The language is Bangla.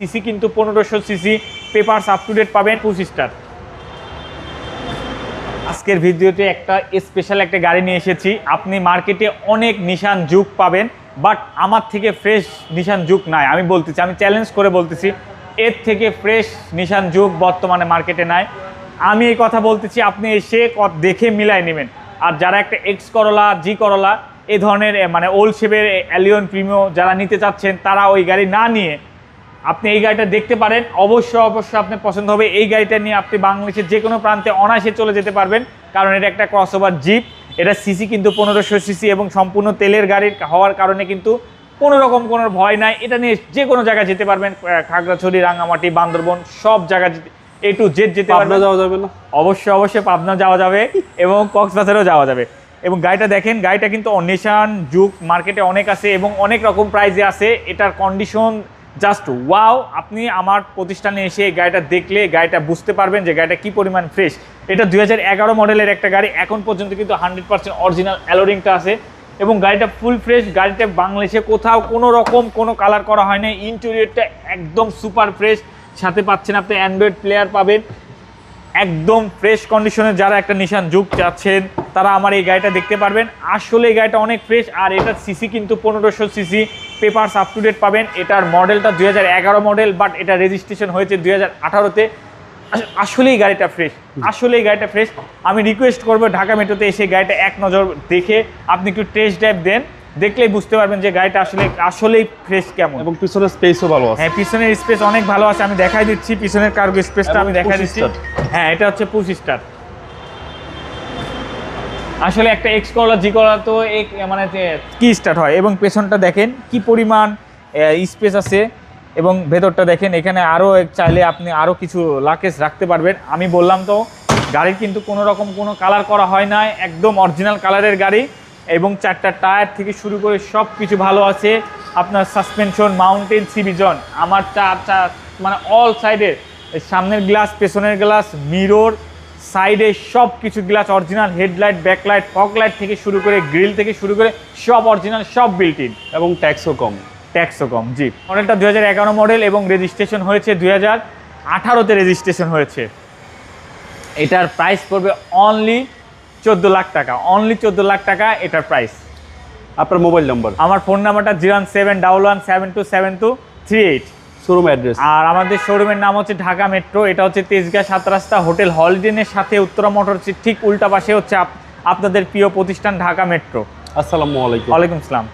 সিসি কিন্তু 1500 CC, papers up to date পাবেন, 25 স্টার। আজকের ভিডিওতে একটা স্পেশাল একটা গাড়ি নিয়ে এসেছি। আপনি মার্কেটে অনেক নিশান জুক পাবেন, বাট আমার থেকে ফ্রেশ নিশান জুক নাই। আমি বলতেছি, আমি চ্যালেঞ্জ করে বলতেছি, এর থেকে ফ্রেশ নিশান জুক বর্তমানে মার্কেটে নাই। আমি এই কথা বলতেছি, আপনি এসে দেখে মিলাই নেবেন। আর যারা একটা এক্স করলা, জি করলা এই ধরনের মানে ওল্ড শেপের অ্যালিয়ন প্রিমিও যারা নিতে চাচ্ছেন, তারা ওই গাড়ি না নিয়ে আপনি এই গাড়িটা দেখতে পারেন। অবশ্যই আপনার পছন্দ হবে। এই গাড়িটা নিয়ে আপনি বাংলাদেশের যে কোনো প্রান্তে অনায়াসে চলে যেতে পারবেন, কারণ এটা একটা ক্রসওভার জিপ। এটা সিসি কিন্তু 1500 সিসি এবং সম্পূর্ণ তেলের গাড়ির হওয়ার কারণে কিন্তু কোনো রকম কোনো ভয় নাই। এটা নিয়ে যে কোনো জায়গায় যেতে পারবেন, খাগড়াছড়ি, রাঙামাটি, বান্দরবন, সব জায়গায় A to Z যেতে পারবেন। যাওয়া যাবে না? অবশ্যই পাবনা যাওয়া যাবে এবং কক্সবাজারেও যাওয়া যাবে। এবং গাড়িটা দেখেন, গাড়িটা কিন্তু নিশান জুক মার্কেটে অনেক আছে এবং অনেক রকম প্রাইসে আছে। এটার কন্ডিশন জাস্ট ওয়াও। আপনি আমার প্রতিষ্ঠানে এসে গাড়িটা দেখলে গাড়িটা বুঝতে পারবেন যে গাড়িটা কি পরিমাণ ফ্রেশ। এটা 2011 মডেলের একটা গাড়ি। এখন পর্যন্ত কিন্তু 100% অরিজিনাল অ্যালোরিংটা আছে এবং গাড়িটা ফুল ফ্রেশ। গাড়িটা বাংলাদেশে কোথাও কোনো রকম কোনো কালার করা হয় না। ইন্টেরিয়রটা একদম সুপার ফ্রেশ। সাথে পাচ্ছেন আপনি অ্যান্ড্রয়েড প্লেয়ার পাবেন, একদম ফ্রেশ কন্ডিশনে। যারা একটা নিশান জুক চাচ্ছেন তারা আমার এই গাড়িটা দেখতে পারবেন। আসলে এই গাড়িটা অনেক ফ্রেশ। আর এটার সিসি কিন্তু 1500 CC, papers up to date পাবেন। এটার মডেলটা 2011 মডেল, বাট এটা রেজিস্ট্রেশন হয়েছে 2018-তে। আসলেই গাড়িটা ফ্রেশ, আসলেই গাড়িটা ফ্রেশ। আমি রিকোয়েস্ট করবো ঢাকা মেট্রোতে এসে গাড়িটা এক নজর দেখে আপনি একটু টেস্ট ড্রাইভ দেন, দেখলেই বুঝতে পারবেন যে গাড়িটা আসলেই ফ্রেশ কেমন। এবং পিছনের স্পেসও ভালো আছে। হ্যাঁ, পিছনের স্পেস অনেক ভালো আছে। আমি দেখাই দিচ্ছি পিছনের কার্গো স্পেসটা, আমি দেখাই দিচ্ছি। হ্যাঁ, এটা হচ্ছে 25 স্টার। আসলে একটা এক্স করলা, জি করলা তো মানে কি স্টার্ট হয়। এবং পেছনটা দেখেন কি পরিমাণ স্পেস আছে এবং ভেতরটা দেখেন, এখানে আরও চাইলে আপনি আরও কিছু লাকেজ রাখতে পারবেন। আমি বললাম তো, গাড়ির কিন্তু কোনো রকম কোনো কালার করা হয় না, একদম অরিজিনাল কালারের গাড়ি। এবং 4টা টায়ার থেকে শুরু করে সব কিছু ভালো আছে। আপনার সাসপেনশন, মাউন্টেন, সিভিজন, আমার মানে অল সাইডের সামনের গ্লাস, পেছনের গ্লাস, মিরর, সাইডে সব কিছু glass original. Headlight, backlight, fog light থেকে শুরু করে গ্রিল থেকে শুরু করে সব অরিজিনাল, সব বিল্ট ইন। এবং ট্যাক্সও কম। জি। মডেলটা 2011 মডেল এবং রেজিস্ট্রেশন হয়েছে 2018-তে রেজিস্ট্রেশন হয়েছে। এটার প্রাইস পড়বে অনলি 14 লাখ টাকা, অনলি 14 লাখ টাকা এটার প্রাইস। আপনার মোবাইল নাম্বার? আমার ফোন নাম্বারটা 01711727238। Showroom address? আর আমাদের শোরুমের নাম হচ্ছে ঢাকা মেট্রো। এটা হচ্ছে তেজগাঁ 7 রাস্তা, হোটেল হলিডেনের সাথে উত্তরা মোটরস ঠিক উল্টা পাশে হচ্ছে আপনাদের প্রিয় প্রতিষ্ঠান ঢাকা মেট্রো। আসসালামু আলাইকুম। ওয়ালাইকুম আসসালাম।